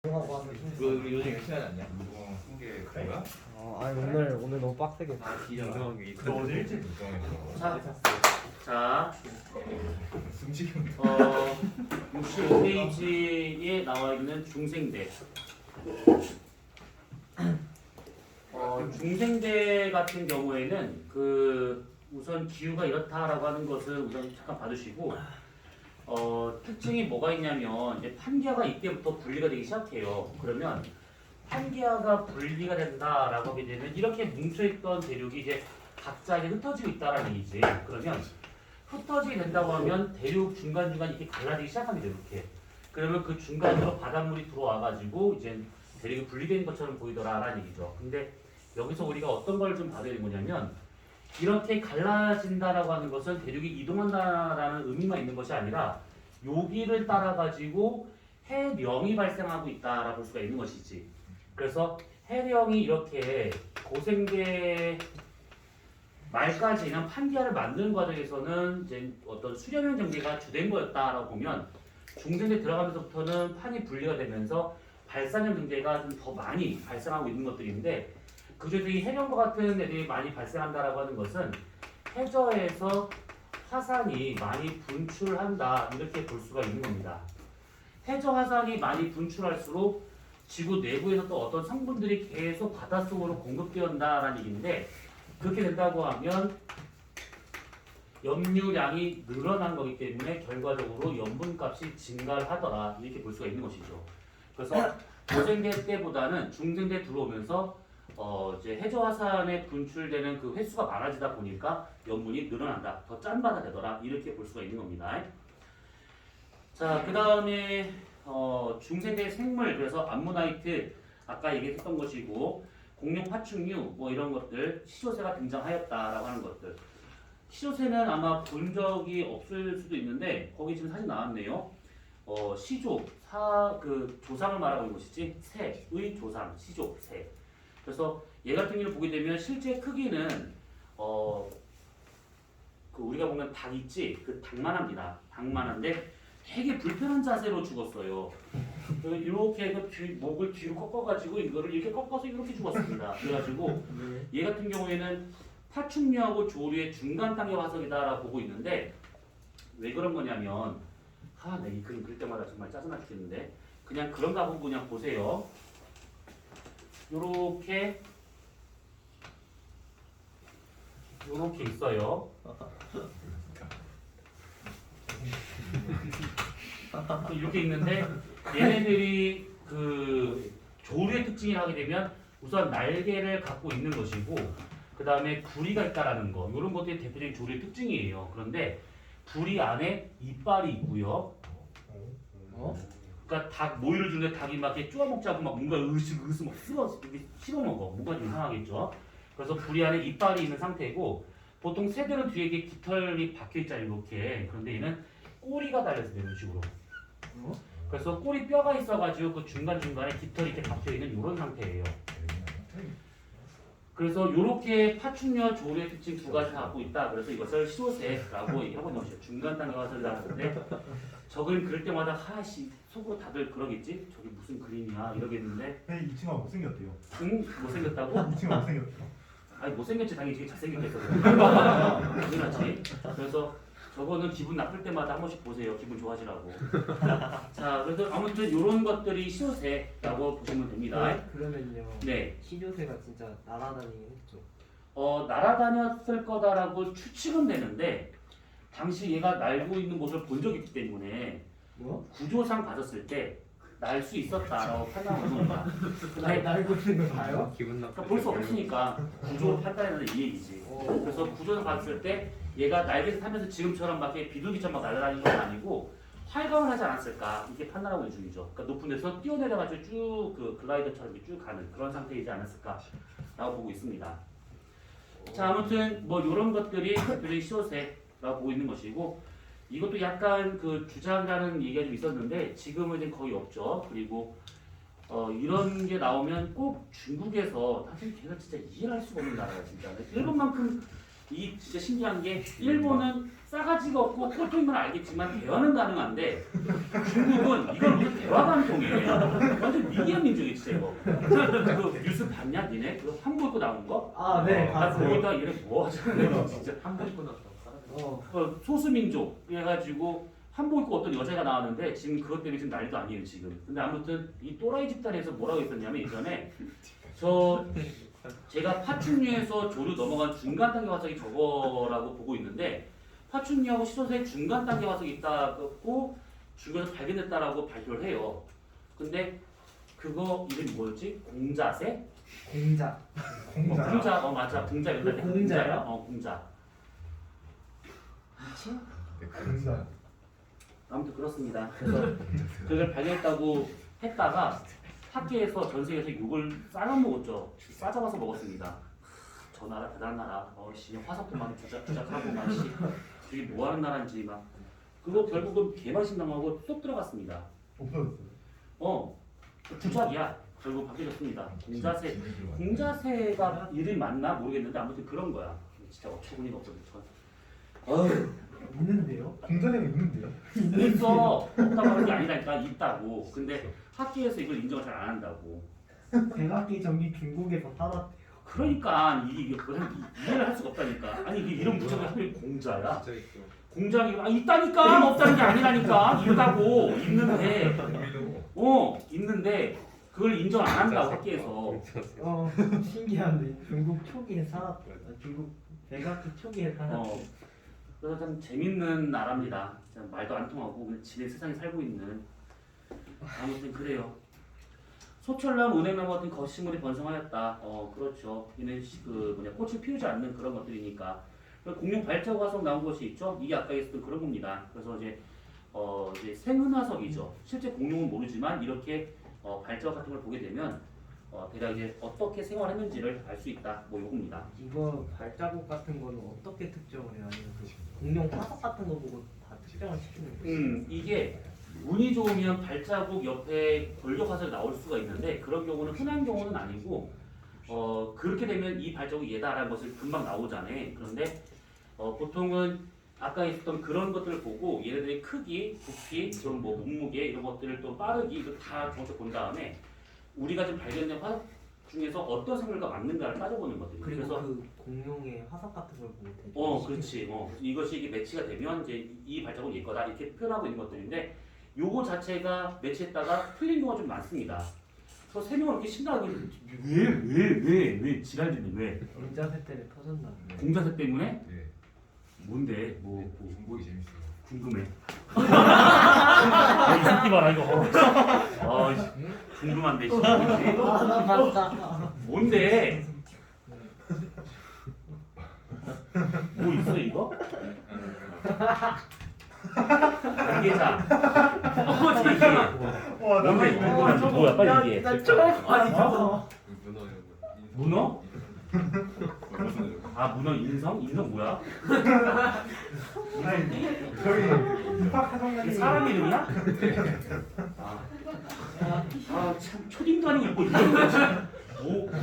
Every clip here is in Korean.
그 요즘 열심히 하지 않냐? 한게 그거야? 아니 오늘 너무 빡세게. 기정하게 너 어제 일찍 결정했어. 자, 숨쉬기 65페이지에 나와 있는 중생대. 중생대 같은 경우에는 우선 기후가 이렇다라고 하는 것을 우선 잠깐 봐주시고, 특징이 뭐가 있냐면 이제 판기하가 이때부터 분리가 되기 시작해요. 그러면 판기하가 분리가 된다라고 하게 되면 이렇게 뭉쳐있던 대륙이 이제 각자 이제 흩어지고 있다라는 얘기지. 그러면 흩어지게 된다고 하면 대륙 중간중간 이렇게 갈라지기 시작합니다. 이렇게. 그러면 그 중간으로 바닷물이 들어와가지고 이제 대륙이 분리된 것처럼 보이더라라는 얘기죠. 근데 여기서 우리가 어떤 걸 좀 봐야 되는 거냐면 이렇게 갈라진다라고 하는 것은 대륙이 이동한다라는 의미만 있는 것이 아니라 여기를 따라가지고 해령이 발생하고 있다라고 볼 수가 있는 것이지. 그래서 해령이 이렇게 고생대 말까지는 판기하를 만드는 과정에서는 이제 어떤 수렴형 전개가 주된 거였다라고 보면 중생대 들어가면서부터는 판이 분리가 되면서 발산형 전개가 좀 더 많이 발생하고 있는 것들인데 그중에서 이 해령과 같은 애들이 많이 발생한다라고 하는 것은 해저에서 화산이 많이 분출한다 이렇게 볼 수가 있는 겁니다. 해저 화산이 많이 분출할수록 지구 내부에서 또 어떤 성분들이 계속 바닷속으로 공급되었다라는 얘기인데 그렇게 된다고 하면 염류량이 늘어난 거기 때문에 결과적으로 염분값이 증가를 하더라 이렇게 볼 수가 있는 것이죠. 그래서 고생대 때보다는 중생대 들어오면서 이제 해저 화산에 분출되는 그 횟수가 많아지다 보니까 염분이 늘어난다, 더 짠 바다 되더라 이렇게 볼 수가 있는 겁니다. 자, 그 다음에 중생대 생물 그래서 암모나이트 아까 얘기했던 것이고 공룡 파충류 뭐 이런 것들 시조새가 등장하였다라고 하는 것들. 시조새는 아마 본 적이 없을 수도 있는데 거기 지금 사진 나왔네요. 시조 그 조상을 말하고 있는 것이지 새의 조상 시조 새. 그래서 얘 같은 경우를 보게 되면 실제 크기는 그 우리가 보면 닭 있지 그 닭만합니다. 닭만한데 되게 불편한 자세로 죽었어요. 이렇게 목을 뒤로 꺾어가지고 이거를 이렇게 꺾어서 이렇게 죽었습니다. 그래가지고 얘 같은 경우에는 파충류하고 조류의 중간 단계 화석이다라고 보고 있는데 왜 그런 거냐면 내 이 그림 그릴 때마다 정말 짜증나 죽겠는데 그냥 그런가 보고 그냥 보세요. 요렇게 있어요. 이렇게 있는데 얘네들이 그 조류의 특징이 하게 되면 우선 날개를 갖고 있는 것이고 그 다음에 부리가 있다라는 거 이런 것들이 대표적인 조류의 특징이에요. 그런데 부리 안에 이빨이 있고요. 그러니까 닭 모이를 주는데 닭이 막 이렇게 쪼아먹자고 막 뭔가 으슥 막 씹어 먹어. 뭔가 좀 이상하겠죠. 그래서 부리 안에 이빨이 있는 상태고 보통 새들은 뒤에 이게 깃털이 박혀 있잖아요. 이렇게. 그런데 얘는 꼬리가 달려서 이런 식으로. 그래서 꼬리 뼈가 있어가지고 그 중간중간에 깃털이 이렇게 박혀 있는 이런 상태예요. 그래서 이렇게 파충류와 조류의 특징 두 가지 갖고 있다. 그래서 이것을 시조새라고 얘기하고 있는 것이죠. 중간 단계 화석이라 하는데 저 그림 그릴 때마다 하나씩 속으로 다들 그러겠지? 저게 무슨 그림이야? 이러겠는데 이 친구가 못생겼대요. 응? 못생겼다고? 이 친구가 못생겼대요. 아니 못생겼지 당연히 되게 잘생겼겠어. 당연하지. 그래서 저거는 기분 나쁠 때마다 한 번씩 보세요. 기분 좋아지라고. 자, 그래서 아무튼 이런 것들이 시조새라고 보시면 됩니다. 그러면요. 네. 시조새가 진짜 날아다니긴 했죠. 날아다녔을 거다라고 추측은 되는데 당시 얘가 날고 있는 모습을 본 적이 있기 때문에 뭐? 구조상 봤었을 때 날 수 있었다라고 판단하는 겁니다. 날고 있는 거 봐요? 그러니까 볼 수 없으니까 구조로 판단해야 된다 이 얘기지. 그래서 구조상 봤을 때 얘가 날개를 타면서 지금처럼 막 이렇게 비둘기처럼 막 날아다니는 건 아니고 활강을 하지 않았을까 이게 판단하고 있는 중이죠. 그러니까 높은 데서 뛰어내려가지고 쭉 그 글라이더처럼 쭉 가는 그런 상태이지 않았을까라고 보고 있습니다. 자, 아무튼 뭐 이런 것들이 대표적인 시조새라고 보고 있는 것이고 이것도 약간 그 주장이라는 얘기가 좀 있었는데 지금은 이제 거의 없죠. 그리고 이런 게 나오면 꼭 중국에서 사실 걔가 진짜 이해를 할 수가 없는 나라야 진짜. 일본만큼 이 진짜 신기한 게 일본은 싸가지가 없고 꼴통인 건 알겠지만 대화는 가능한데 중국은 이건 무슨 대화가 안 통해. 완전 미개한 민족이 진짜 이거. 그 뉴스 봤냐 니네? 그 한복 입고 나온 거? 아, 네, 나 봤어요. 거기다 얘네 뭐 하자는 진짜. 한번 입고 났다. 소수민족 해가지고 한복 입고 어떤 여자가 나왔는데 지금 그것 때문에 지금 난리도 아니에요 지금. 근데 아무튼 이 또라이 집단에서 뭐라고 했었냐면 예전에 제가 파충류에서 조류 넘어간 중간 단계 화석이 저거라고 보고 있는데 파충류하고 시소수의 중간 단계 화석이 있다고 중국에서 발견됐다라고 발표를 해요. 근데 그거 이름이 뭐였지? 공자새? 공자. 공자. 맞아. 공자 그 공자요? 공자. 미친? 공자. 아무튼 그렇습니다. 그래서 그걸 발견했다고 했다가 학교에서 전 세계에서 욕을 싸먹었죠. 싸잡아서 먹었습니다. 저 나라 대단한 나라. 씨 화석도 막 주작하고 막 씨. 이게 뭐 하는 나라인지 막. 그거 결국은 개방신당하고 쏙 들어갔습니다. 없어졌어요. 주작이야. 결국 바뀌어졌습니다. 공자새가 이름이 맞나 모르겠는데 아무튼 그런 거야. 진짜 어처구니가 없거든. 있는데요? 공자는 있는데요? 있어. 없다고 하는 게 아니라니까. 있다고. 근데 학교에서 이걸 인정을 잘 안 한다고. 백악기 전기 중국에서 살았대요. 그러니까 이게 그냥 이해를 할 수가 없다니까. 아니 이게 이름 붙여서 하필 공자야. 진짜 있어. 공자가 있다니까. 없다는 게 아니라니까. 있다고. 있는데 그걸 인정 안 한다고 학교에서. 신기한데 중국 초기에 살았대요. 중국 백악기 초기에 살았대요. 그래서 참 재밌는 나라입니다. 참 말도 안 통하고 그냥 지네 세상에 살고 있는. 아무튼 그래요. 소철나무, 은행나무 같은 거식물이 번성하였다. 그렇죠. 얘는 꽃을 피우지 않는 그런 것들이니까. 공룡 발자국 화석 나온 것이 있죠. 이게 아까 있었던 그런 겁니다. 그래서 이제 생은화석이죠. 실제 공룡은 모르지만 이렇게 발자국 같은 걸 보게 되면 대략 이제 어떻게 생활했는지를 알 수 있다. 뭐 요겁니다. 이거 발자국 같은 거는 어떻게 특정을 해요? 아니면 그 공룡 화석 같은 거 보고 다 특정을 시키는 거예요? 이게 운이 좋으면 발자국 옆에 골격 화석이 나올 수가 있는데 그런 경우는 흔한 경우는 아니고 그렇게 되면 이 발자국이 얘다라는 것을 금방 나오잖아요. 그런데 보통은 아까 있었던 그런 것들을 보고 얘네들의 크기, 부피, 좀 뭐 몸무게 이런 것들을 또 빠르기 이거 다 정확히 본 다음에 우리가 지금 발견된 화석 중에서 어떤 생물과 맞는가를 따져보는 거거든요. 그리고 그래서 그 공룡의 화석 같은 걸 보고 되게 그렇지. 이것이 이게 매치가 되면 이제 이 발자국은 얘 거다 이렇게 표현하고 있는 것들인데 요거 자체가 매치했다가 틀린 경우가 좀 많습니다. 그래서 세 명을 이렇게 신나게 왜 지랄들이 왜 공자새 때문에 터졌나 보네. 공자새 때문에 네. 뭔데 뭐 중복이 재밌어요. 궁금해. 이 새끼 봐라 이거. 궁금한데 씨. 나 봤다. 뭔데? 뭐 있어 이거? 관계자. 얘기. 와, 뭔데? 뭐야 빨리 얘기해. 문어? 문어 인성? 인성 뭐야? 저희 입학 이게 사정관이 사람 이름이야? 참 초딩도 아니고 뭐 이런 거지.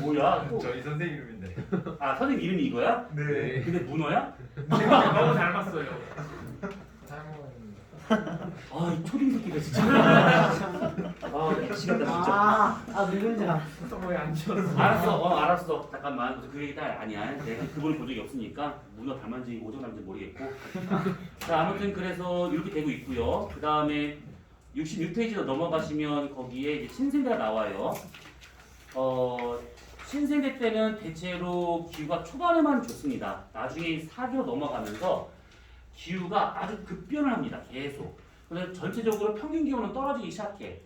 뭐야? 또. 저희 선생 이름인데. 선생님 이름이 이거야? 네. 근데 문어야? 너무 닮았어요. 이 초딩 새끼가 진짜. 미치겠다 진짜. 누군지 알았어. 왜안 지웠어? 알았어. 잠깐만. 그 얘기 다 아니야. 내가 그분을 본 적이 없으니까 문어 닮은지 오정 닮은지 모르겠고. 자, 아무튼 그래서 이렇게 되고 있고요. 그 다음에 66페이지로 넘어가시면 거기에 이제 신생대가 나와요. 신생대 때는 대체로 기후가 초반에만 좋습니다. 나중에 4기로 넘어가면서 기후가 아주 급변을 합니다. 계속. 그래서 전체적으로 평균 기온은 떨어지기 시작해.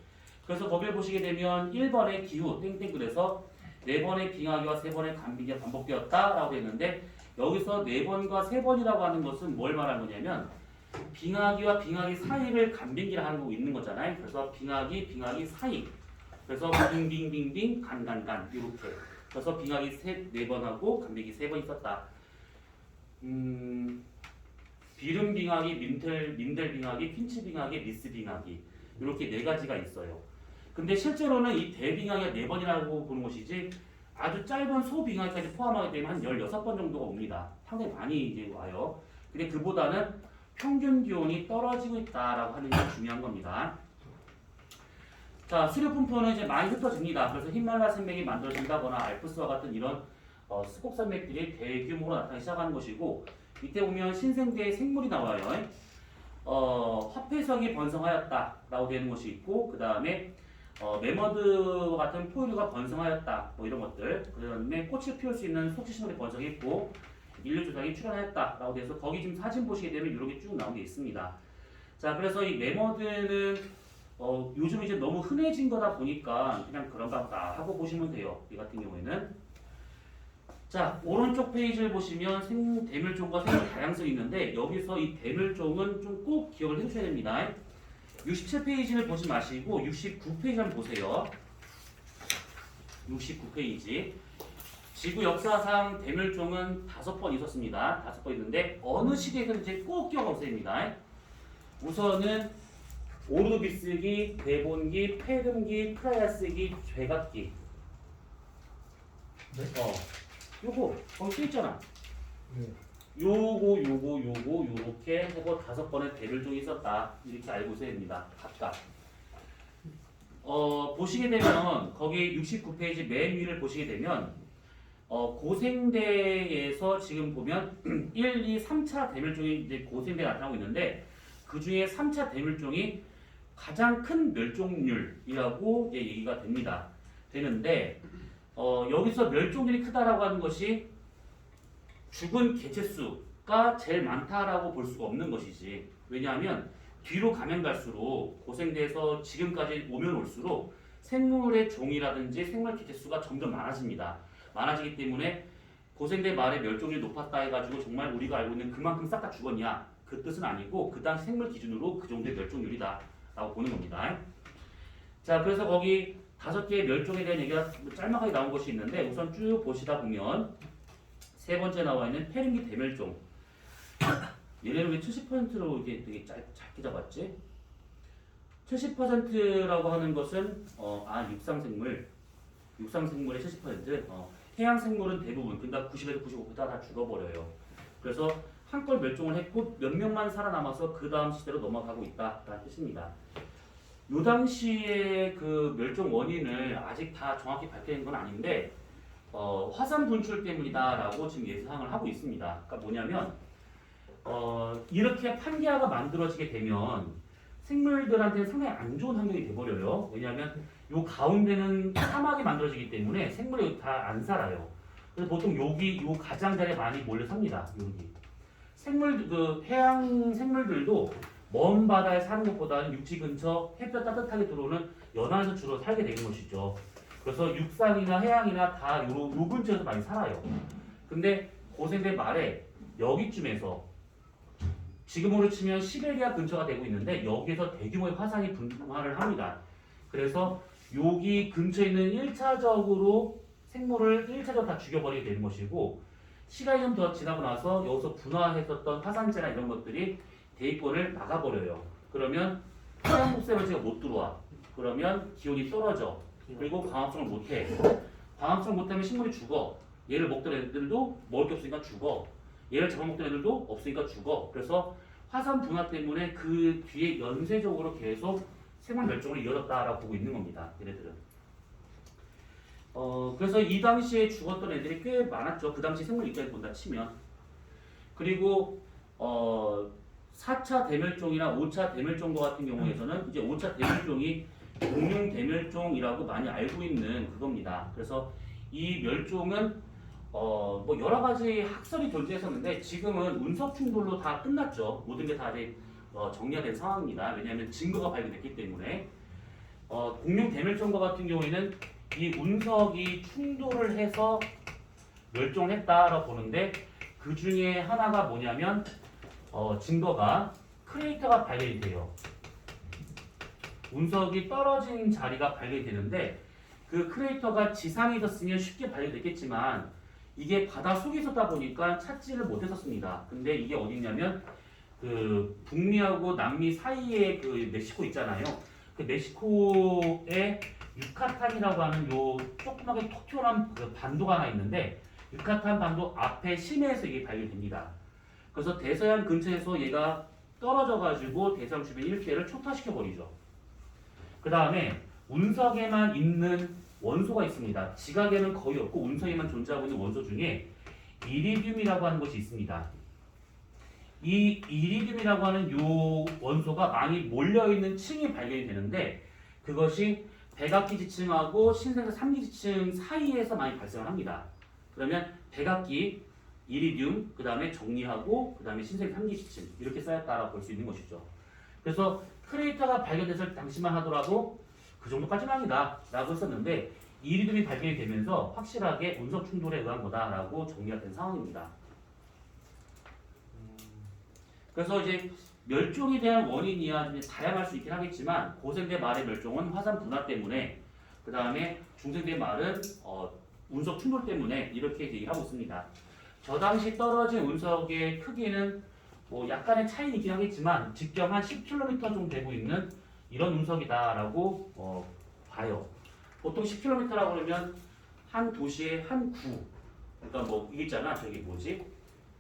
그래서 거기를 보시게 되면 1번의 기후 땡땡 그래서 4번의 빙하기와 3번의 간빙기가 반복되었다라고 했는데 여기서 4번과 3번이라고 하는 것은 뭘 말하는 거냐면 빙하기와 빙하기 사이를 간빙기라 하는 거 있는 거잖아요. 그래서 빙하기 사이. 그래서 빙빙빙빙 간간간 이렇게. 그래서 빙하기 4번 하고 간빙기 3번 있었다. 비름 빙하기, 민델 빙하기, 핀치 빙하기, 리스 빙하기 이렇게 4가지가 있어요. 근데 실제로는 이 대빙하기가 4번이라고 보는 것이지 아주 짧은 소빙하기까지 포함하게 되면 한 16번 정도가 옵니다. 상당히 많이 이제 와요. 근데 그보다는 평균 기온이 떨어지고 있다라고 하는 게 중요한 겁니다. 자, 수료 분포는 이제 많이 흩어집니다. 그래서 히말라야 산맥이 만들어진다거나 알프스와 같은 이런 스곡 산맥들이 대규모로 나타나기 시작하는 것이고, 이때 보면 신생대의 생물이 나와요. 화폐석이 번성하였다라고 되는 것이 있고, 그 다음에 메머드와 같은 포유류가 번성하였다, 뭐 이런 것들. 그 다음에 꽃을 피울 수 있는 속지식물이 번성했고, 인류 조상이 출현하였다라고 돼서 거기 지금 사진 보시게 되면 이렇게 쭉 나온 게 있습니다. 자, 그래서 이 메머드는 요즘 이제 너무 흔해진 거다 보니까 그냥 그런가 보다 하고 보시면 돼요. 이 같은 경우에는. 자, 오른쪽 페이지를 보시면 대멸종과 생물 다양성이 있는데, 여기서 이 대멸종은 좀 꼭 기억을 해주셔야 됩니다. 67페이지를 보지 마시고 69페이지 한번 보세요. 69페이지. 지구 역사상 대멸종은 5번 있었습니다. 5번 있는데 어느 시대에서든지 꼭 기억하셔야 됩니다. 우선은 오르도비스기, 데본기, 페름기, 트라이아스기, 죄각기. 네? 요거 거기 써 있잖아. 네. 요거 요렇게 해서 5번의 대멸종이 있었다, 이렇게 알고 있어야 됩니다. 각각. 보시게 되면 거기 69페이지 맨 위를 보시게 되면 고생대에서 지금 보면 1, 2, 3차 대멸종이 이제 고생대에 나타나고 있는데, 그 중에 3차 대멸종이 가장 큰 멸종률이라고 이제 얘기가 되는데, 여기서 멸종률이 크다라고 하는 것이 죽은 개체 수가 제일 많다라고 볼 수가 없는 것이지. 왜냐하면 뒤로 가면 갈수록 고생대에서 지금까지 오면 올수록 생물의 종이라든지 생물 개체 수가 점점 많아집니다. 많아지기 때문에 고생대 말에 멸종률이 높았다 해가지고 정말 우리가 알고 있는 그만큼 싹 다 죽었냐, 그 뜻은 아니고 그 당시 생물 기준으로 그 정도의 멸종률이다 라고 보는 겁니다. 자, 그래서 거기 5개의 멸종에 대한 얘기가 짤막하게 나온 것이 있는데, 우선 쭉 보시다 보면 세 번째 나와 있는 페름기 대멸종. 얘네는 왜 70%로 이렇게 되게 작게 잡았지? 70%라고 하는 것은 육상생물의 70%, 해양생물은 대부분, 그러니까 90에서 95% 다 죽어버려요. 그래서 한걸 멸종을 했고 몇 명만 살아남아서 그 다음 시대로 넘어가고 있다라는 뜻입니다. 요 당시에 그 멸종 원인을 아직 다 정확히 밝혀낸 건 아닌데, 화산 분출 때문이다라고 지금 예상을 하고 있습니다. 그러니까 뭐냐면 이렇게 판기아가 만들어지게 되면 생물들한테는 상당히 안 좋은 환경이 돼버려요. 왜냐하면 요 가운데는 사막이 만들어지기 때문에 생물이 다 안 살아요. 그래서 보통 여기 요 가장자리에 많이 몰려 삽니다. 여기 해양 생물들도 먼 바다에 사는 것보다는 육지 근처 햇볕 따뜻하게 들어오는 연안에서 주로 살게 되는 것이죠. 그래서 육상이나 해양이나 다 요 근처에서 많이 살아요. 근데 고생대 말에 여기쯤에서 지금으로 치면 시베리아 근처가 되고 있는데, 여기에서 대규모의 화산이 분화를 합니다. 그래서 여기 근처에 있는 1차적으로 생물을 1차적으로 다 죽여버리게 되는 것이고, 시간이 좀 더 지나고 나서 여기서 분화했었던 화산재나 이런 것들이 대기권을 막아버려요. 그러면 해양 곡세먼지가 못 들어와. 그러면 기온이 떨어져. 그리고 광합성을 못해. 광합성을 못하면 식물이 죽어. 얘를 먹던 애들도 먹을 게 없으니까 죽어. 얘를 잡아먹던 애들도 없으니까 죽어. 그래서 화산 분화 때문에 그 뒤에 연쇄적으로 계속 생물 멸종을 이어졌다라고 보고 있는 겁니다. 얘네들은. 그래서 이 당시에 죽었던 애들이 꽤 많았죠. 그 당시 생물 입장에서 본다 치면. 그리고 4차 대멸종이나 5차 대멸종과 같은 경우에서는 이제 5차 대멸종이 공룡 대멸종이라고 많이 알고 있는 그겁니다. 그래서 이 멸종은 뭐 여러 가지 학설이 존재했었는데, 지금은 운석 충돌로 다 끝났죠. 모든 게 다 이제 정리가 된 상황입니다. 왜냐하면 증거가 발견됐기 때문에. 공룡 대멸종과 같은 경우에는 이 운석이 충돌을 해서 멸종을 했다라고 보는데, 그 중에 하나가 뭐냐면 증거가 크레이터가 발견이 돼요. 운석이 떨어진 자리가 발견이 되는데, 그 크레이터가 지상에 있었으면 쉽게 발견됐겠지만 이게 바다 속에 있었다 보니까 찾지를 못했었습니다. 근데 이게 어디냐면 그 북미하고 남미 사이에 그 멕시코 있잖아요. 그 멕시코의 유카탄이라고 하는 요 조그맣게 톡 튀어나온 그 반도가 하나 있는데 유카탄 반도 앞에 심해에서 이게 발견됩니다. 그래서 대서양 근처에서 얘가 떨어져가지고 대서양 주변 일대를 초토화시켜 버리죠. 그 다음에 운석에만 있는 원소가 있습니다. 지각에는 거의 없고 운석에만 존재하고 있는 원소 중에 이리듐이라고 하는 것이 있습니다. 이 이리듐이라고 하는 요 원소가 많이 몰려있는 층이 발견이 되는데 그것이 백악기 지층하고 신생사 3기 지층 사이에서 많이 발생을 합니다. 그러면 백악기, 이리듐, 그 다음에 정리하고 그 다음에 신생사 3기 지층 이렇게 쌓였다라고 볼 수 있는 것이죠. 그래서 크레이터가 발견됐을 당시만 하더라도 그 정도까지는 아니다 라고 했었는데 이리듐이 발견이 되면서 확실하게 운석 충돌에 의한 거다라고 정리가 된 상황입니다. 그래서 이제 멸종에 대한 원인이야 좀 다양할 수 있긴 하겠지만 고생대 말의 멸종은 화산 분화 때문에 그 다음에 중생대 말은 운석 충돌 때문에 이렇게 얘기를 하고 있습니다. 저 당시 떨어진 운석의 크기는 뭐 약간의 차이는 있긴 하겠지만 직경 한 10km 정도 되고 있는 이런 운석이다라고 봐요. 보통 10km라고 그러면 한 도시의 한 구, 그러니까 뭐 이게 있잖아. 저기 뭐지?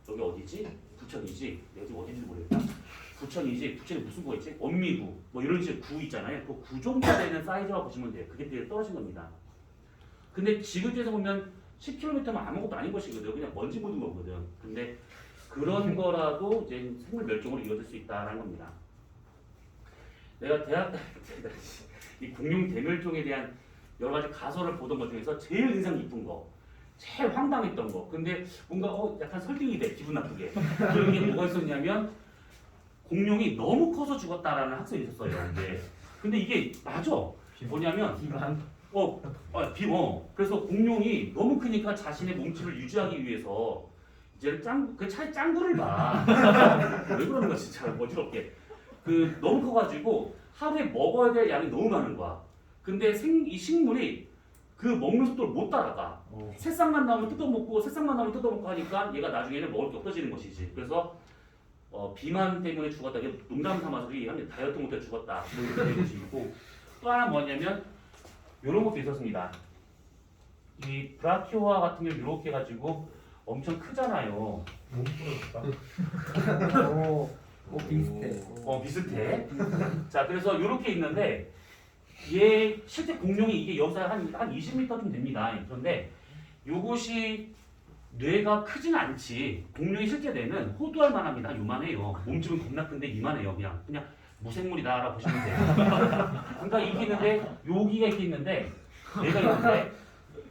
여기 어디지? 부천이지? 여기 어딘지 모르겠다. 부천이지? 부천에 무슨 구가 있지? 원미구 뭐 이런 식의 구 있잖아요. 그 구 정도 되는 사이즈라고 보시면 돼요. 그게 되게 떨어진 겁니다. 근데 지구에서 보면 10km면 아무것도 아닌 것이거든. 그냥 먼지 묻은 거거든. 근데 그런 거라도 이제 생물 멸종으로 이어질 수 있다라는 겁니다. 내가 대학 다닐 때 이 공룡 대멸종에 대한 여러 가지 가설을 보던 것 중에서 제일 인상 깊은 거, 제일 황당했던 거. 근데 뭔가 약간 설득이 돼. 기분 나쁘게. 그런 게 뭐가 있었냐면 공룡이 너무 커서 죽었다라는 학설이 있었어요. 근데 이게 맞아. 뭐냐면 그래서 공룡이 너무 크니까 자신의 몸집을 유지하기 위해서 이제 차라리 짱구를 봐. 왜 그러는 거야 진짜 어지럽게. 너무 커가지고 하루에 먹어야 될 양이 너무 많은 거야. 근데 이 식물이 그 먹는 속도를 못 따라가. 새싹만 나오면 뜯어먹고 새싹만 나오면 뜯어먹고 하니까 얘가 나중에는 먹을 게 없어지는 것이지. 그래서 비만 때문에 죽었다. 이게 농담 삼아서 얘기하면 다이어트 못해 죽었다. 뭐 이렇게 되는 것이 있고 또 하나 뭐냐면 이런 것도 있었습니다. 이 브라키오아 같은 경우 이렇게 해가지고 엄청 크잖아요. 몸 부러졌다. 비슷해. 비슷해. 자, 그래서 이렇게 있는데 얘 실제 공룡이 이게 여기서 한 20m 좀 됩니다. 그런데 이것이 뇌가 크진 않지. 공룡이 실제 뇌는 호두알 만합니다. 요만해요. 몸집은 겁나 큰데 이만해요. 그냥 무생물이다라고 보시면 돼요. 그러니까 이게 있는데 여기가 이렇게 있는데 뇌가 있는데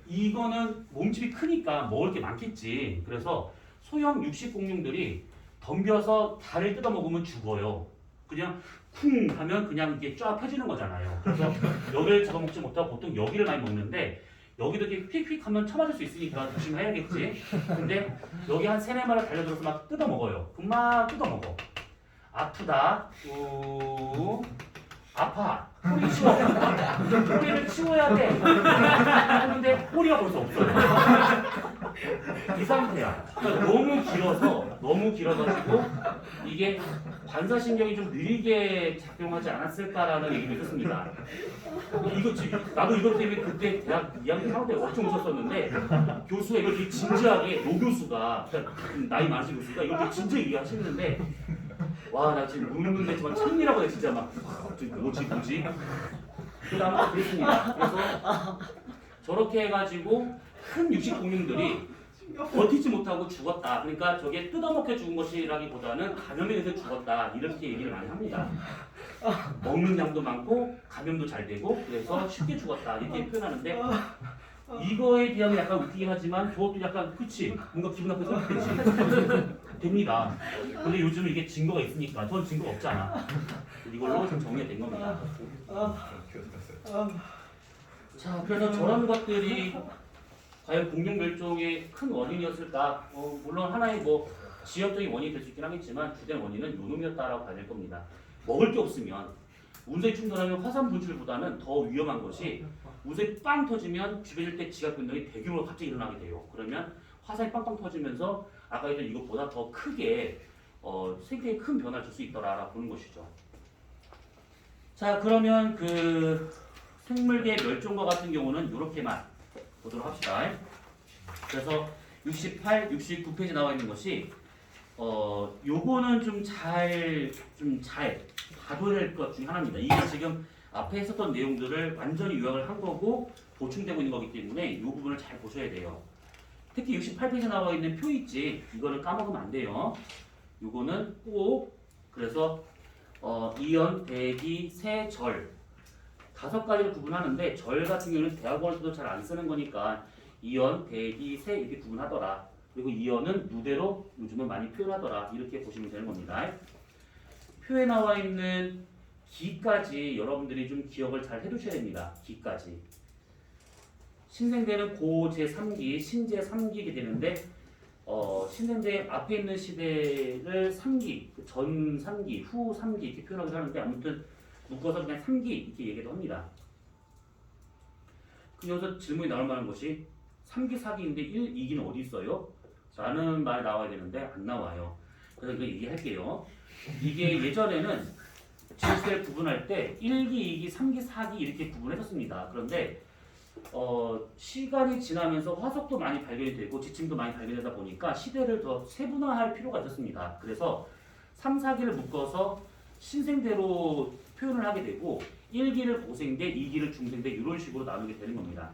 이거는 몸집이 크니까 먹을 게 많겠지. 그래서 소형 육식 공룡들이 덤벼서 달을 뜯어 먹으면 죽어요. 그냥 쿵 하면 그냥 이게 쫙 펴지는 거잖아요. 그래서 여기를 잡아먹지 못하고 보통 여기를 많이 먹는데 여기도 이렇게 휙휙 하면 쳐맞을 수 있으니까 조심해야겠지. 근데 여기 한 3-4마리 달려들어서 막 뜯어 먹어요. 그럼 막 뜯어 먹어. 아프다. 아파. 꼬리 치워. 꼬리를 치워야 돼. 근데 꼬리가 벌써 없어요. 이 상태야. 그러니까 너무 길어가지고 이게 반사신경이 좀 느리게 작용하지 않았을까라는 얘기도 있었습니다. 나도 이것 때문에 그때 대학 2학년 3학년 때 엄청 웃었었는데 교수가 이걸 되게 진지하게 교수가 나이 많으신 교수가 이걸 되게 진지하게 얘기하시는데 와 나 지금 웃는 데지만 창이라고 해 진짜 막 뭐지 그 다음에 그랬습니다. 그래서 저렇게 해가지고 큰 육식 공룡들이 버티지 못하고 죽었다. 그러니까 저게 뜯어먹혀 죽은 것이라기보다는 감염에 의해서 죽었다. 이렇게 얘기를 많이 합니다. 먹는 양도 많고 감염도 잘 되고 그래서 쉽게 죽었다. 이렇게 표현하는데 이거에 비하면 약간 웃기긴 하지만 저것도 약간 그치? 뭔가 기분 나쁘게 생각되지? 됩니다. 근데 요즘은 이게 증거가 있으니까 전 증거가 없잖아. 이걸로 좀 정리가 된 겁니다. 자, 그래서 저런 것들이 과연 공룡 멸종의 큰 원인이었을까? 물론 하나의 뭐 지역적인 원인이 될 수 있긴 하겠지만 주된 원인은 요놈이었다라고 봐야 될 겁니다. 먹을 게 없으면 운석이 충돌하면 화산 분출보다는 더 위험한 것이 운석이 빵 터지면 주변 일대 지각 변동이 대규모로 갑자기 일어나게 돼요. 그러면 화산이 빵빵 터지면서 아까 얘기한 이것보다 더 크게 생태에 큰 변화를 줄 수 있더라라고 보는 것이죠. 자, 그러면 그 생물계 멸종과 같은 경우는 이렇게만 보도록 합시다. 그래서 68, 69페이지 나와 있는 것이 요거는 좀 잘 봐둬야 될 것 중에 하나입니다. 이게 지금 앞에 했었던 내용들을 완전히 요약을 한 거고 보충되고 있는 거기 때문에 이 부분을 잘 보셔야 돼요. 특히 68페이지에 나와 있는 표 있지, 이거는 까먹으면 안 돼요. 요거는 꼭 그래서 이연, 대기, 세, 절 5가지를 구분하는데 절 같은 경우는 대학원에서도 잘 안 쓰는 거니까 이연, 대기, 세 이렇게 구분하더라. 그리고 이연은 누대로 요즘은 많이 표현하더라. 이렇게 보시면 되는 겁니다. 표에 나와 있는 기까지 여러분들이 좀 기억을 잘 해두셔야 됩니다. 기까지. 신생대는 고 제3기, 신제 3기게 되는데 신생대 앞에 있는 시대를 3기, 전 3기, 후 3기 이렇게 표현하기도 하는데 아무튼 묶어서 그냥 3기 이렇게 얘기도 합니다. 그럼 여기서 질문이 나올 만한 것이 3기, 4기인데 1, 2기는 어디 있어요? 라는 말이 나와야 되는데 안 나와요. 그래서 이거 얘기할게요. 이게 예전에는 질서를 구분할 때 1기, 2기, 3기, 4기 이렇게 구분했었습니다. 그런데 시간이 지나면서 화석도 많이 발견이 되고 지침도 많이 발견되다 보니까 시대를 더 세분화할 필요가 있었습니다. 그래서 3, 4기를 묶어서 신생대로 표현을 하게 되고 1기를 고생대, 2기를 중생대 이런 식으로 나누게 되는 겁니다.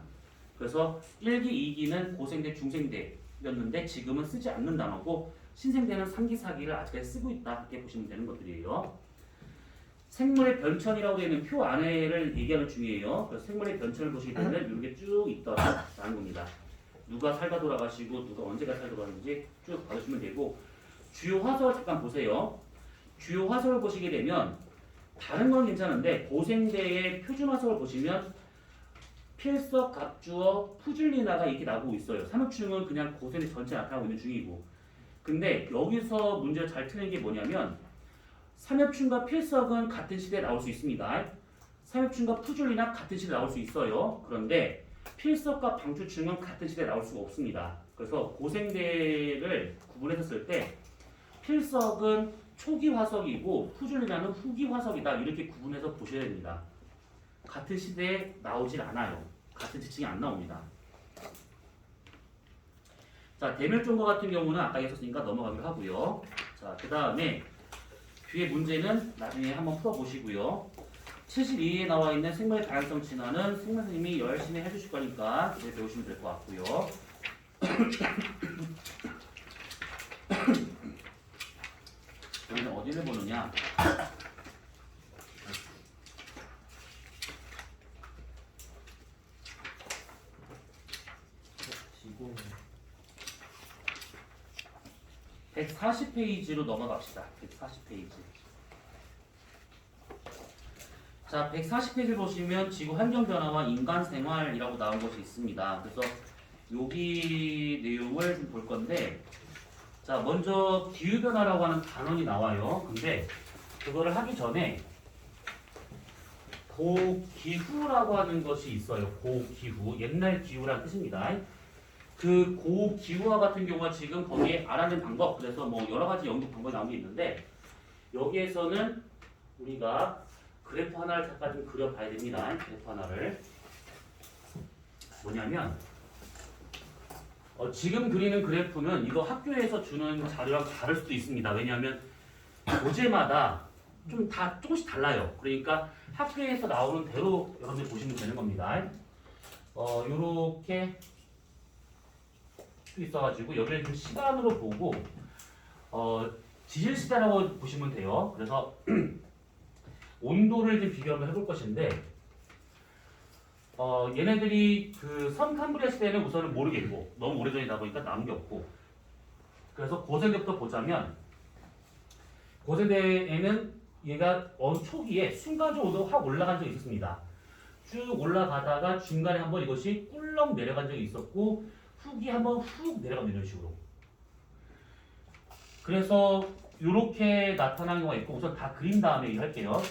그래서 1기, 2기는 고생대, 중생대였는데 지금은 쓰지 않는 단어고 신생대는 3기, 4기를 아직까지 쓰고 있다 이렇게 보시면 되는 것들이에요. 생물의 변천이라고 되어 있는 표 안에를 얘기하는 중이에요. 그래서 생물의 변천을 보시게 되면 이렇게 쭉 있더라라는 겁니다. 누가 살다 돌아가시고 누가 언제가 살다 돌아가는지 쭉 봐주시면 되고 주요 화석을 잠깐 보세요. 주요 화석을 보시게 되면 다른 건 괜찮은데 고생대의 표준 화석을 보시면 필석, 갑주어, 푸줄리나가 이렇게 나오고 있어요. 삼엽충은 그냥 고생대 전체에 나타나고 있는 중이고 근데 여기서 문제를 잘 트는 게 뭐냐면 삼엽충과 필석은 같은 시대에 나올 수 있습니다. 삼엽충과 푸줄리나 같은 시대에 나올 수 있어요. 그런데 필석과 방추충은 같은 시대에 나올 수가 없습니다. 그래서 고생대를 구분했을 때 필석은 초기 화석이고 푸줄리나는 후기 화석이다 이렇게 구분해서 보셔야 됩니다. 같은 시대에 나오질 않아요. 같은 지층이 안 나옵니다. 자, 대멸종과 같은 경우는 아까 했었으니까 넘어가기로 하고요. 자, 그 다음에 뒤에 문제는 나중에 한번 풀어보시고요. 72에 나와 있는 생물의 다양성 진화는 생물 선생님이 열심히 해주실 거니까 이제 배우시면 될 것 같고요. 여기는 어디를 보느냐? 지금 140페이지로 넘어갑시다. 140페이지. 자, 140페이지 보시면 지구 환경 변화와 인간 생활이라고 나온 것이 있습니다. 그래서 여기 내용을 좀 볼 건데, 자, 먼저 기후 변화라고 하는 단원이 나와요. 근데 그거를 하기 전에 고기후라고 하는 것이 있어요. 고기후, 옛날 기후라는 뜻입니다. 그 고기후와 같은 경우가 지금 거기에 알아낸 방법, 그래서 뭐 여러 가지 연구 방법이 나온 게 있는데 여기에서는 우리가 그래프 하나를 잠깐 좀 그려봐야 됩니다. 그래프 하나를 뭐냐면 지금 그리는 그래프는 이거 학교에서 주는 자료랑 다를 수도 있습니다. 왜냐하면 교재마다 좀 다 조금씩 달라요. 그러니까 학교에서 나오는 대로 여러분들 보시면 되는 겁니다. 요렇게 있어가지고 여기를 좀 시간으로 보고 지질 시대라고 보시면 돼요. 그래서 온도를 좀 비교 한번 해볼 것인데 얘네들이 그 선캄브리아 시대는 우선은 모르겠고 너무 오래전이다 보니까 남은 게 없고 그래서 고생대부터 보자면 고생대에는 얘가 초기에 순간적으로 확 올라간 적이 있었습니다. 쭉 올라가다가 중간에 한번 이것이 꿀렁 내려간 적이 있었고 훅이 한번 훅 내려가는 이런 식으로. 그래서 이렇게 나타나는 경우가 있고 우선 다 그린 다음에 얘기할게요.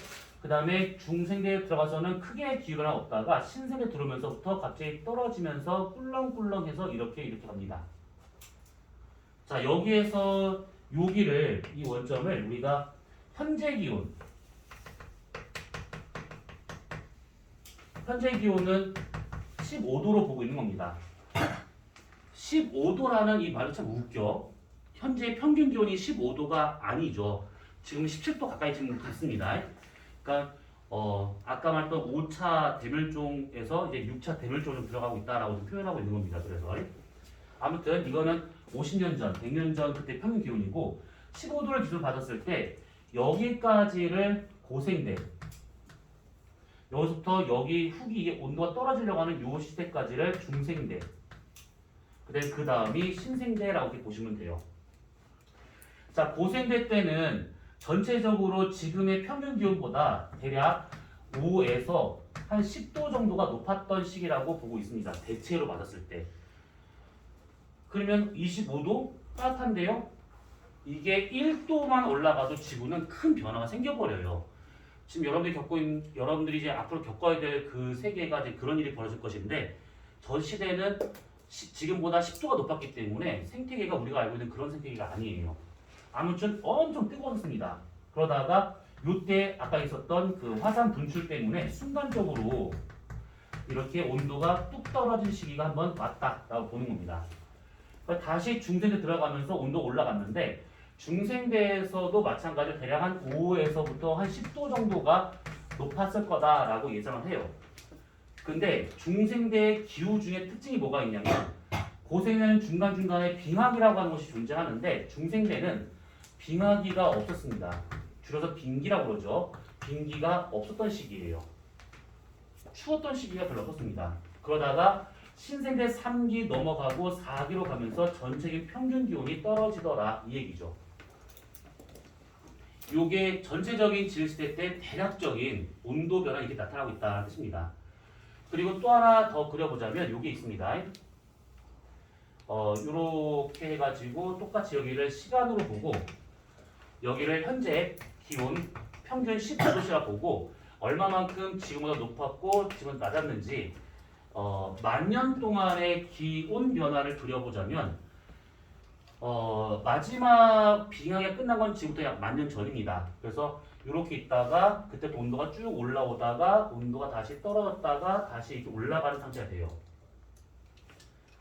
그 다음에 중생대에 들어가서는 크게 기후가 없다가 신생대 들어오면서부터 갑자기 떨어지면서 꿀렁꿀렁해서 이렇게 갑니다. 자, 여기에서 여기를 이 원점을 우리가 현재 기온 현재 기온은 15도로 보고 있는 겁니다. 15도라는 이 말이 참 웃겨. 현재 평균 기온이 15도가 아니죠. 지금 17도 가까이 지금 갔습니다. 그러니까 아까 말했던 5차 대멸종에서 이제 6차 대멸종으로 들어가고 있다라고 좀 표현하고 있는 겁니다. 그래서 아무튼 이거는 50년 전, 100년 전 그때 평균 기온이고 15도를 기준 받았을 때 여기까지를 고생대, 여기서부터 여기 후기 이게 온도가 떨어지려고 하는 요 시대까지를 중생대, 그 다음이 신생대라고 이렇게 보시면 돼요. 자, 고생대 때는 전체적으로 지금의 평균 기온보다 대략 5에서 한 10도 정도가 높았던 시기라고 보고 있습니다. 대체로 받았을 때. 그러면 25도 따뜻한데요. 이게 1도만 올라가도 지구는 큰 변화가 생겨버려요. 지금 여러분들이 이제 앞으로 겪어야 될 그 세계가 이제 그런 일이 벌어질 것인데, 전 시대는 지금보다 10도가 높았기 때문에 생태계가 우리가 알고 있는 그런 생태계가 아니에요. 아무튼 엄청 뜨거웠습니다. 그러다가 이때 아까 있었던 그 화산 분출 때문에 순간적으로 이렇게 온도가 뚝 떨어진 시기가 한번 왔다라고 보는 겁니다. 다시 중생대 들어가면서 온도가 올라갔는데, 중생대에서도 마찬가지로 대략 한 5에서부터 한 10도 정도가 높았을 거다라고 예상을 해요. 근데 중생대의 기후 중에 특징이 뭐가 있냐면, 고생에는 중간중간에 빙하기라고 하는 것이 존재하는데 중생대는 빙하기가 없었습니다. 줄여서 빙기라고 그러죠. 빙기가 없었던 시기예요. 추웠던 시기가 별로 없었습니다. 그러다가 신생대 3기 넘어가고 4기로 가면서 전체적인 평균 기온이 떨어지더라 이 얘기죠. 요게 전체적인 지질시대 때 대략적인 온도 변화가 이렇게 나타나고 있다는 뜻입니다. 그리고 또 하나 더 그려보자면 요게 있습니다. 요렇게 해가지고 똑같이 여기를 시간으로 보고 여기를 현재 기온 평균 15도씨라 보고 얼마만큼 지금보다 높았고 지금 낮았는지 만년 동안의 기온 변화를 그려보자면 마지막 빙하기가 끝난 건 지금부터 약 만년 전입니다. 그래서 이렇게 있다가 그때부터 온도가 쭉 올라오다가 온도가 다시 떨어졌다가 다시 이렇게 올라가는 상태가 돼요.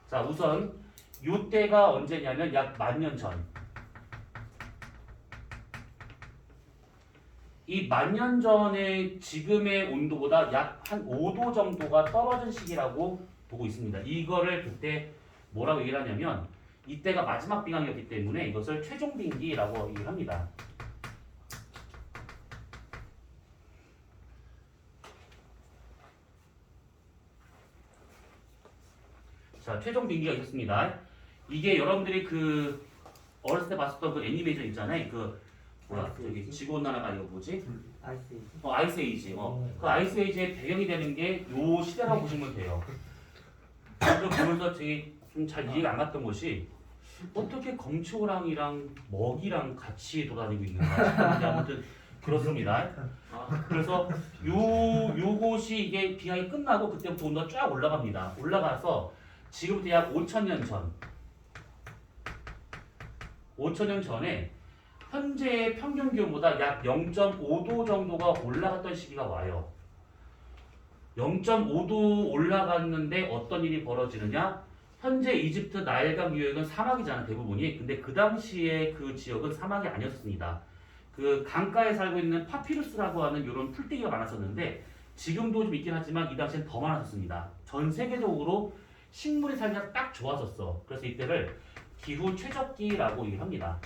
자, 우선 이때가 언제냐면 약 만년 전. 이 만년 전에 지금의 온도보다 약 한 5도 정도가 떨어진 시기라고 보고 있습니다. 이거를 그때 뭐라고 얘기를 하냐면 이때가 마지막 빙하기였기 때문에 이것을 최종 빙기라고 얘기를 합니다. 자, 최종 빙기가 있었습니다. 이게 여러분들이 그 어렸을 때 봤었던 그 애니메이션 있잖아요. 그 뭐야 저기 지구온난화가 이거 뭐지? 아이스에이지. 아이스에이지. 그 아이스에이지의 배경이 되는 게 요 시대라고 보시면 돼요. 그래서 보면서 되게 좀 잘 이해가 안 갔던 것이 어떻게 검초랑이랑 먹이랑 같이 돌아다니고 있는가 싶은데 아무튼 그렇습니다. 그래서 요곳이 이게 빙하기 끝나고 그때부터 온도가 쫙 올라갑니다. 올라가서 지금부터 약 5,000년 전 5,000년 전에 현재의 평균 기온보다 약 0.5도 정도가 올라갔던 시기가 와요. 0.5도 올라갔는데 어떤 일이 벌어지느냐? 현재 이집트 나일강 유역은 사막이잖아 대부분이. 근데 그 당시에 그 지역은 사막이 아니었습니다. 그 강가에 살고 있는 파피루스라고 하는 이런 풀떼기가 많았었는데 지금도 좀 있긴 하지만 이 당시엔 더 많았었습니다. 전 세계적으로 식물이 살기가 딱 좋았었어. 그래서 이때를 기후 최적기라고 얘기합니다.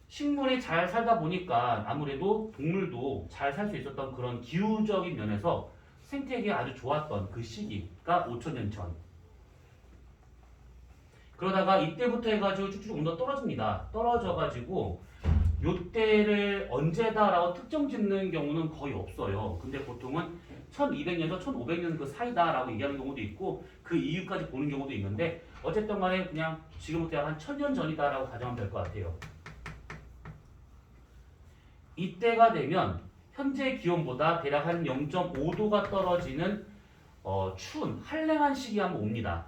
식물이 잘 살다 보니까 아무래도 동물도 잘 살 수 있었던 그런 기후적인 면에서 생태계가 아주 좋았던 그 시기가 5,000년 전. 그러다가 이때부터 해가지고 쭉쭉 온도가 떨어집니다. 떨어져가지고 요때를 언제다라고 특정 짓는 경우는 거의 없어요. 근데 보통은 1200년에서 1500년 그 사이다라고 얘기하는 경우도 있고 그 이유까지 보는 경우도 있는데 어쨌든 간에 그냥 지금부터 약 한 1000년 전이다라고 가정하면 될 것 같아요. 이때가 되면 현재 기온보다 대략 한 0.5도가 떨어지는 추운 한랭한 시기가 한번 옵니다.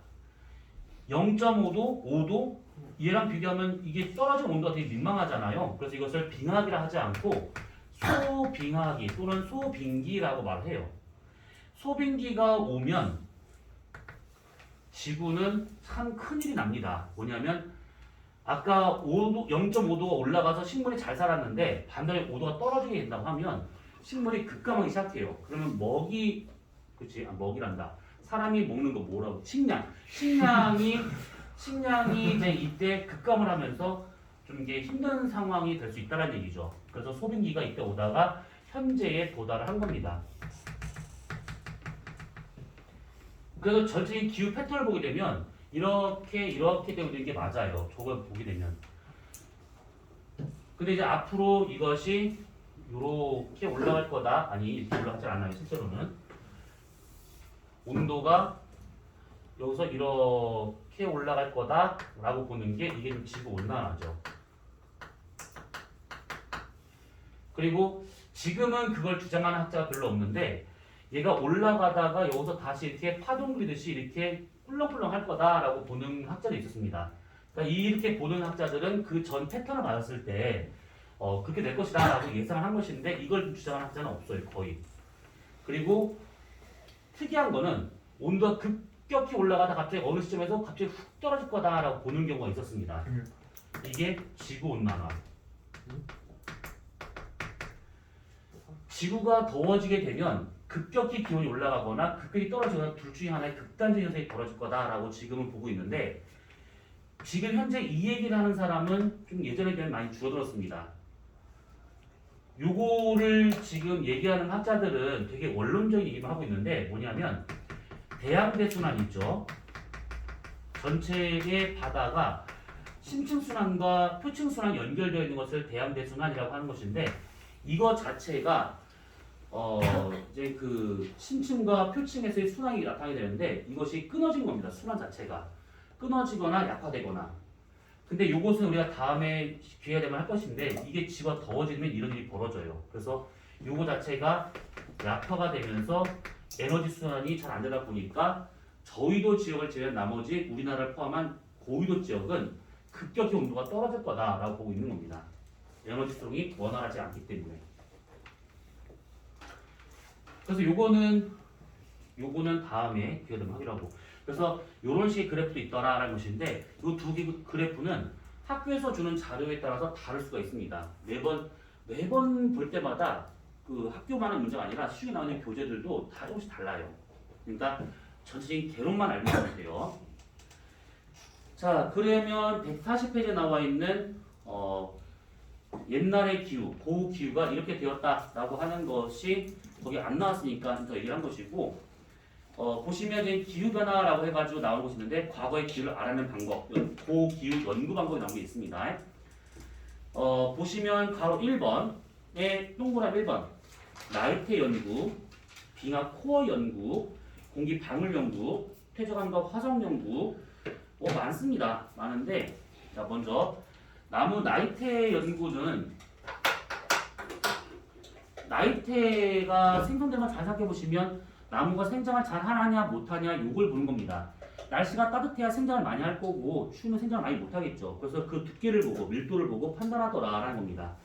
0.5도, 5도 얘랑 비교하면 이게 떨어진 온도가 되게 민망하잖아요. 그래서 이것을 빙하기라 하지 않고 소빙하기 또는 소빙기라고 말해요. 소빙기가 오면 지구는 참 큰일이 납니다. 뭐냐면 아까 5도, 0.5도가 올라가서 식물이 잘 살았는데 반대로 5도가 떨어지게 된다고 하면 식물이 급감하기 시작해요. 그러면 먹이, 그치? 아, 먹이란다. 사람이 먹는 거 뭐라고? 식량이 이제 이때 급감을 하면서 좀 이게 힘든 상황이 될 수 있다는 얘기죠. 그래서 소빙기가 이때 오다가 현재에 도달을 한 겁니다. 그래서 전체적인 기후 패턴을 보게 되면 이렇게 되는 게 맞아요. 저걸 보게 되면. 근데 이제 앞으로 이것이 이렇게 올라갈 거다. 아니 이렇게 올라가지 않아요. 실제로는 온도가 여기서 이렇게 올라갈 거다라고 보는 게 이게 좀 지구 온난화죠. 그리고 지금은 그걸 주장하는 학자가 별로 없는데 얘가 올라가다가 여기서 다시 이렇게 파동 그리듯이 이렇게 꿀렁꿀렁 할 거다라고 보는 학자도 있었습니다. 그러니까 이렇게 보는 학자들은 그 전 패턴을 받았을 때 그렇게 될 것이다라고 예상을 한 것인데 이걸 주장하는 학자는 없어요. 거의. 그리고 특이한 거는 온도가 급격히 올라가다 갑자기 어느 시점에서 갑자기 훅 떨어질 거다라고 보는 경우가 있었습니다. 이게 지구온난화. 지구가 더워지게 되면 급격히 기온이 올라가거나 급격히 떨어지거나 둘 중에 하나의 극단적인 현상이 벌어질 거다라고 지금은 보고 있는데 지금 현재 이 얘기를 하는 사람은 좀 예전에 비해 많이 줄어들었습니다. 요거를 지금 얘기하는 학자들은 되게 원론적인 얘기만 하고 있는데 뭐냐면 대양대순환 있죠. 전체의 바다가 심층순환과 표층순환이 연결되어 있는 것을 대양대순환이라고 하는 것인데 이거 자체가 이제 그 심층과 표층에서의 순환이 나타나게 되는데 이것이 끊어진 겁니다. 순환 자체가 끊어지거나 약화되거나. 근데 요것은 우리가 다음에 기회가 되면 할 것인데 이게 지구가 더워지면 이런 일이 벌어져요. 그래서 요거 자체가 약화가 되면서 에너지 순환이 잘 안 되다 보니까 저위도 지역을 제외한 나머지 우리나라를 포함한 고위도 지역은 급격히 온도가 떨어질 거다라고 보고 있는 겁니다. 에너지 수용이 원활하지 않기 때문에. 그래서 요거는 다음에 기회가 되면 하기로 하고. 그래서 이런 식의 그래프도 있더라라는 것인데 이 두 개 그래프는 학교에서 주는 자료에 따라서 다를 수가 있습니다. 매번 볼 때마다 그 학교만한 문제가 아니라 시중에 나오는 교재들도 다 조금씩 달라요. 그러니까 전체적인 개론만 알고 있으면 돼요. 자, 그러면 140페이지에 나와 있는 옛날의 기후, 고우 기후가 이렇게 되었다라고 하는 것이 거기 안 나왔으니까 좀 더 얘기를 한 것이고 보시면 이제 기후 변화라고 해가지고 나오는 것이 있는데 과거의 기후를 알아내는 방법, 고우 기후 연구 방법이 나온 게 있습니다. 보시면 가로 1번에 동그라미 1번 나이테 연구, 빙하 코어 연구, 공기 방울 연구, 퇴적암과 화성 연구 많습니다. 많은데 자 먼저 나무 나이테 연구는 나이테가 생성되면 잘 생각해 보시면 나무가 생장을 잘 하냐 못하냐 요걸 보는 겁니다. 날씨가 따뜻해야 생장을 많이 할 거고 추우면 생장을 많이 못하겠죠. 그래서 그 두께를 보고 밀도를 보고 판단하더라라는 겁니다.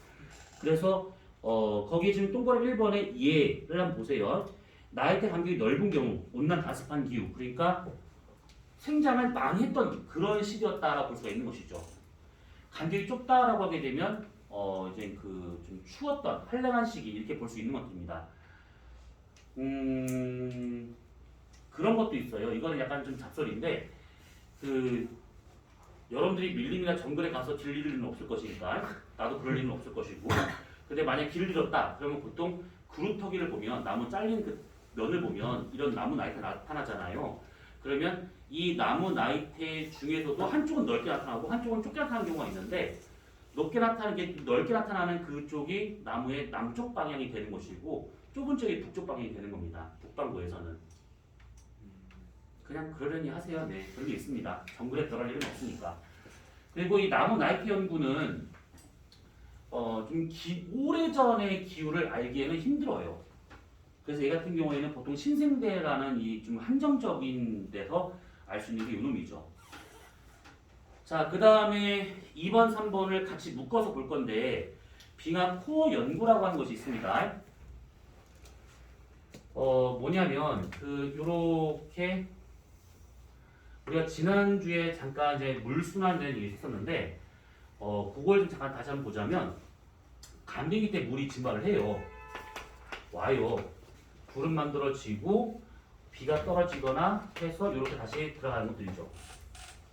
그래서 거기 지금 동그라미 1번에 얘를 한번 보세요. 나이테 간격이 넓은 경우 온난 다습한 기후 그러니까 생장을 많이 했던 그런 시기였다라고 볼 수가 있는 것이죠. 간격이 좁다라고 하게 되면 이제 그 좀 추웠던 한랭한 시기 이렇게 볼 수 있는 것입니다. 그런 것도 있어요. 이거는 약간 좀 잡설인데 그 여러분들이 밀림이나 정글에 가서 길 잃을 일은 없을 것이니까 나도 그럴 일은 없을 것이고 근데 만약 길을 잃었다 그러면 보통 그루터기를 보면 나무 잘린 그 면을 보면 이런 나무 나이테가 나타나잖아요. 그러면 이 나무 나이테 중에서도 한쪽은 넓게 나타나고 한쪽은 좁게 나타나는 경우가 있는데 넓게 나타나는 그쪽이 나무의 남쪽 방향이 되는 것이고 좁은 쪽이 북쪽 방향이 되는 겁니다. 북반구에서는. 그냥 그러려니 하세요. 네, 그런 게 있습니다. 정글에 들어갈 일은 없으니까. 그리고 이 나무 나이테 연구는 좀 오래전의 기후를 알기에는 힘들어요. 그래서 얘 같은 경우에는 보통 신생대라는 이 좀 한정적인 데서 알 수 있는 게 요놈이죠. 자, 그 다음에 2번, 3번을 같이 묶어서 볼 건데 빙하 코어 연구라고 하는 것이 있습니다. 뭐냐면 요렇게 우리가 지난주에 잠깐 이제 물 순환되는 얘기 했었는데 그걸 좀 잠깐 다시 한번 보자면 간빙기 때 물이 증발을 해요. 와요. 구름 만들어지고 비가 떨어지거나 해서 이렇게 다시 들어가는 것들이죠.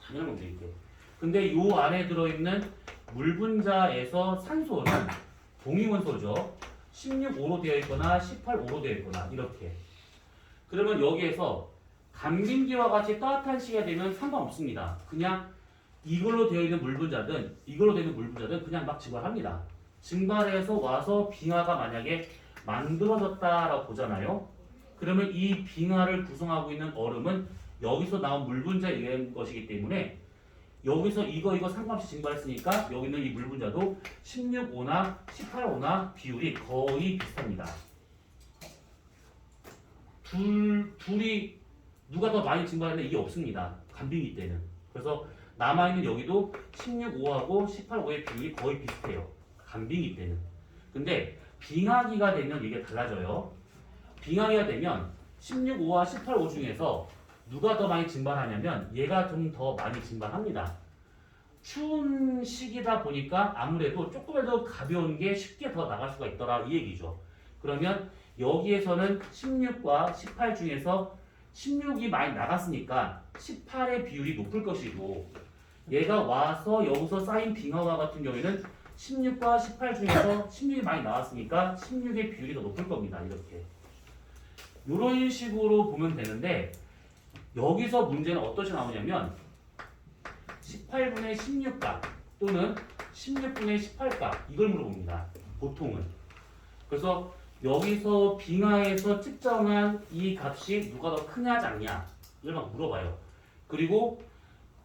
당연한 겁니다 이게. 근데 요 안에 들어있는 물 분자에서 산소는 동위원소죠. 16호로 되어 있거나 18호로 되어 있거나 이렇게. 그러면 여기에서 간빙기와 같이 따뜻한 시기가 되면 상관없습니다. 그냥 이걸로 되어 있는 물 분자든 이걸로 되어 있는 물 분자든 그냥 막 증발합니다. 증발해서 와서 빙하가 만약에 만들어졌다라고 보잖아요. 그러면 이 빙하를 구성하고 있는 얼음은 여기서 나온 물 분자에 의한 것이기 때문에 여기서 이거 상관없이 증발했으니까 여기 있는 이 물 분자도 16호나 18호나 비율이 거의 비슷합니다. 둘이 누가 더 많이 증발했는데 이게 없습니다. 간빙기 때는. 그래서 남아있는 여기도 16호하고 18호의 비율이 거의 비슷해요. 간빙기 때는. 근데 빙하기가 되면 이게 달라져요. 빙하기가 되면 16호와 18호 중에서 누가 더 많이 증발하냐면 얘가 좀 더 많이 증발합니다. 추운 시기다 보니까 아무래도 조금이라도 가벼운 게 쉽게 더 나갈 수가 있더라 이 얘기죠. 그러면 여기에서는 16과 18 중에서 16이 많이 나갔으니까 18의 비율이 높을 것이고 얘가 와서 여기서 쌓인 빙하와 같은 경우에는 16과 18 중에서 16이 많이 나왔으니까 16의 비율이 더 높을 겁니다. 이렇게. 이런 식으로 보면 되는데 여기서 문제는 어떻게 나오냐면 18분의 16가 또는 16분의 18가 이걸 물어봅니다. 보통은. 그래서 여기서 빙하에서 측정한 이 값이 누가 더 크냐 작냐 이걸 막 물어봐요. 그리고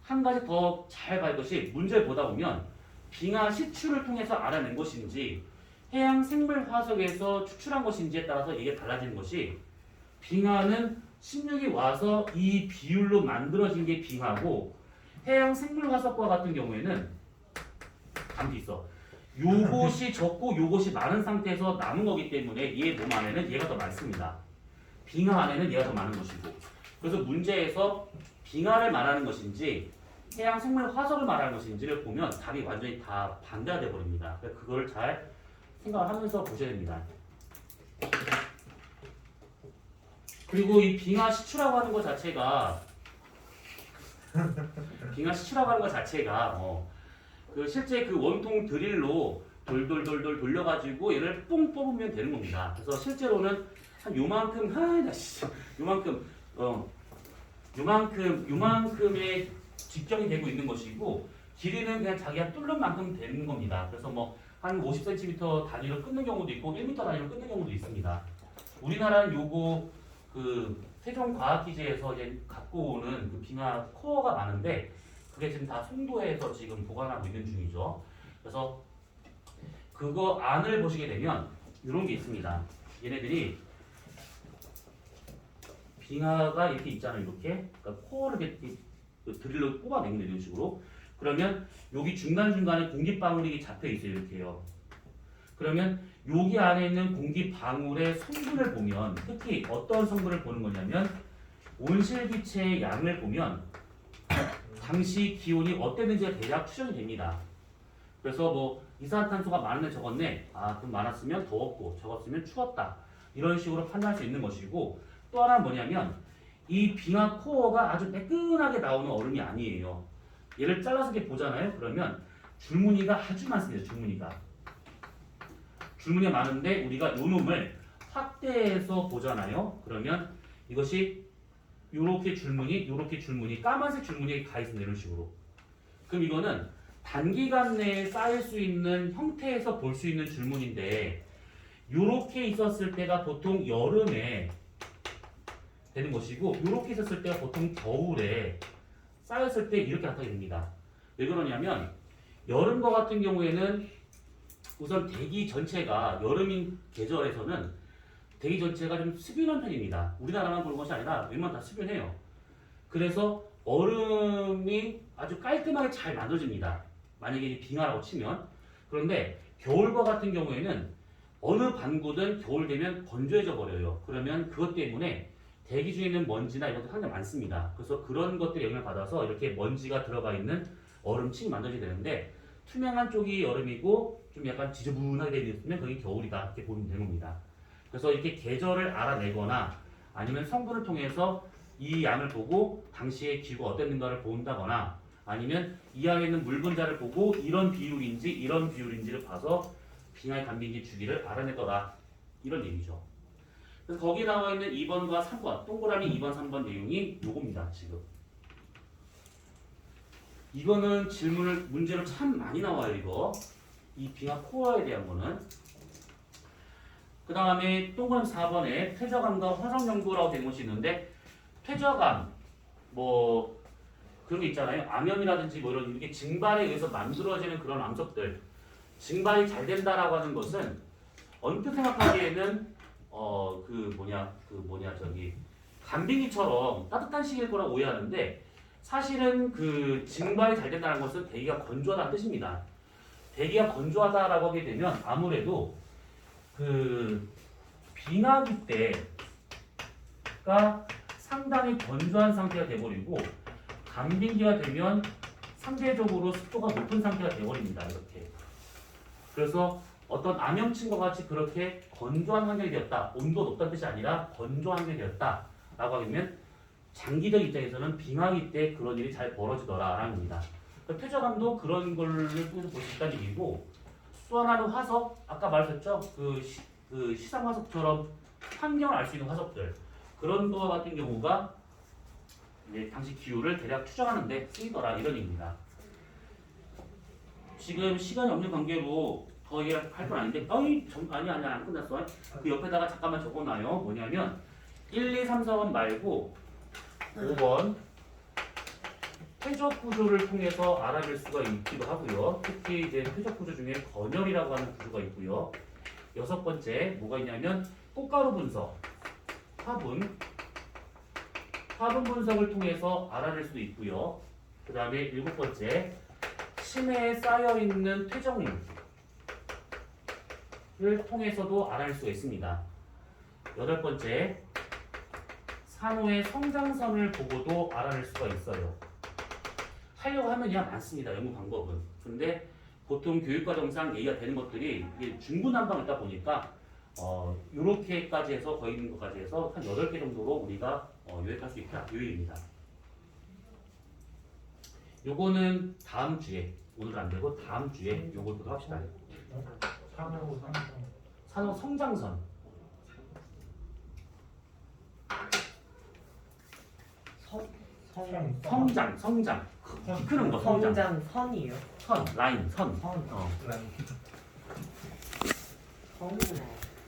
한 가지 더 잘 봐야 할 것이 문제를 보다 보면 빙하 시추를 통해서 알아낸 것인지 해양 생물 화석에서 추출한 것인지에 따라서 이게 달라지는 것이 빙하는 16이 와서 이 비율로 만들어진 게 빙하고 해양 생물 화석과 같은 경우에는 감기 있어. 요것이 적고 요것이 많은 상태에서 남은 거기 때문에 얘 몸 안에는 얘가 더 많습니다. 빙하 안에는 얘가 더 많은 것이고. 그래서 문제에서 빙하를 말하는 것인지 해양 생물 화석을 말하는 것인지를 보면 답이 완전히 다 반대가 돼 버립니다. 그래서 그걸 잘 생각을 하면서 보셔야 됩니다. 그리고 이 빙하 시추라고 하는 것 자체가 실제 그 원통 드릴로 돌돌돌돌 돌려가지고 얘를 뽕 뽑으면 되는 겁니다. 그래서 실제로는 한 요만큼의 직경이 되고 있는 것이고 길이는 그냥 자기가 뚫는 만큼 되는 겁니다. 그래서 뭐 한 50cm 단위로 끊는 경우도 있고 1m 단위로 끊는 경우도 있습니다. 우리나라는 요거 그 세종과학기지에서 이제 갖고 오는 그 빙하 코어가 많은데 그게 지금 다 송도에서 지금 보관하고 있는 중이죠. 그래서 그거 안을 보시게 되면 이런 게 있습니다. 얘네들이 빙하가 이렇게 있잖아요. 이렇게 그러니까 코어를 이렇게 드릴로 뽑아내는 이런 식으로. 그러면 여기 중간중간에 공기방울이 잡혀 있어요. 이렇게요. 그러면 여기 안에 있는 공기방울의 성분을 보면 특히 어떤 성분을 보는 거냐면 온실기체의 양을 보면 당시 기온이 어땠는지가 대략 추정이 됩니다. 그래서 뭐 이산화탄소가 많네 적었네. 그럼 많았으면 더웠고 적었으면 추웠다. 이런 식으로 판단할 수 있는 것이고 또 하나는 뭐냐면 이 빙하 코어가 아주 매끈하게 나오는 얼음이 아니에요. 얘를 잘라서 이렇게 보잖아요. 그러면 줄무늬가 아주 많습니다. 줄무늬가 많은데 우리가 요 놈을 확대해서 보잖아요. 그러면 이것이 요렇게 줄무늬, 까만색 줄무늬가 가 있습니다. 이런 식으로. 그럼 이거는 단기간 내에 쌓일 수 있는 형태에서 볼 수 있는 줄무늬인데 요렇게 있었을 때가 보통 여름에 되는 것이고 요렇게 있었을 때가 보통 겨울에 쌓였을 때 이렇게 나타나게 됩니다. 왜 그러냐면 여름과 같은 경우에는 우선 대기 전체가 여름인 계절에서는 대기 전체가 좀 수변한 편입니다. 우리나라만 그런 것이 아니라 웬만하면 다 수변해요. 그래서 얼음이 아주 깔끔하게 잘 만들어집니다. 만약에 빙하라고 치면. 그런데 겨울과 같은 경우에는 어느 반구든 겨울 되면 건조해져 버려요. 그러면 그것 때문에 대기 중에 있는 먼지나 이런 것도 상당히 많습니다. 그래서 그런 것들이 영향을 받아서 이렇게 먼지가 들어가 있는 얼음층이 만들어지게 되는데 투명한 쪽이 여름이고 좀 약간 지저분하게 되어 있으면 그게 겨울이다 이렇게 보면 되는 겁니다. 그래서 이렇게 계절을 알아내거나 아니면 성분을 통해서 이 양을 보고 당시의 기후가 어땠는가를 본다거나 아니면 이 안에 있는 물 분자를 보고 이런 비율인지 이런 비율인지를 봐서 빙하의 간빙기 주기를 알아내더라 이런 얘기죠. 그래서 거기 나와 있는 2번과 3번 동그라미 2번 3번 내용이 요겁니다. 지금 이거는 문제로 참 많이 나와요. 이거 이 빙하 코어에 대한 거는. 그 다음에 동그라미 4번에 퇴저감과 화성 연구라고 된 것이 있는데 퇴저감 뭐 그런 게 있잖아요. 암염이라든지 뭐 이런 이게 증발에 의해서 만들어지는 그런 암석들 증발이 잘 된다라고 하는 것은 언뜻 생각하기에는 간빙이처럼 따뜻한 시기일 거라고 오해하는데 사실은 그 증발이 잘 된다는 것은 대기가 건조하다는 뜻입니다. 대기가 건조하다라고 하게 되면 아무래도 그 빙하기 때가 상당히 건조한 상태가 돼버리고 간빙기가 되면 상대적으로 습도가 높은 상태가 돼버립니다. 이렇게. 그래서 어떤 암염층과 같이 그렇게 건조한 환경이 되었다. 온도가 높다는 뜻이 아니라 건조한 환경이 되었다. 라고 하면 장기적 입장에서는 빙하기 때 그런 일이 잘 벌어지더라라는 겁니다. 그러니까 퇴저감도 그런 걸 통해서 볼 수 있다는 얘기고 또 하나는 화석, 아까 말했었죠? 그 시상 화석처럼 환경을 알 수 있는 화석들 그런 거 같은 경우가 이제 당시 기후를 대략 추정하는데 쓰이더라 이런 얘기입니다. 지금 시간이 없는 관계로 더 얘기할 건 아닌데 아니 안 끝났어. 그 옆에다가 잠깐만 적어놔요. 뭐냐면 1, 2, 3, 4번 말고 5번 퇴적 구조를 통해서 알아낼 수가 있기도 하고요. 특히 이제 퇴적 구조 중에 건열이라고 하는 구조가 있고요. 6번째 뭐가 있냐면 꽃가루 분석, 화분 분석을 통해서 알아낼 수도 있고요. 그 다음에 7번째 심해에 쌓여 있는 퇴적물을 통해서도 알아낼 수가 있습니다. 8번째 산호의 성장선을 보고도 알아낼 수가 있어요. 하려고 하면 그냥 많습니다. 연구 방법은. 근데 보통 교육과정상 얘기가 되는 것들이 이게 중구난방을 있다 보니까 요렇게까지 해서 거의 있는 것까지 해서 한 8개 정도로 우리가 요약할 수 있다. 요 얘기입니다. 요거는 다음 주에 오늘 안 되고 다음 주에 요걸 보도록 합시다. 산호 성장선. 성장. 키 크는 거 성장. 선이에요. 선, 라인, 선. 선. 어. 선이구나.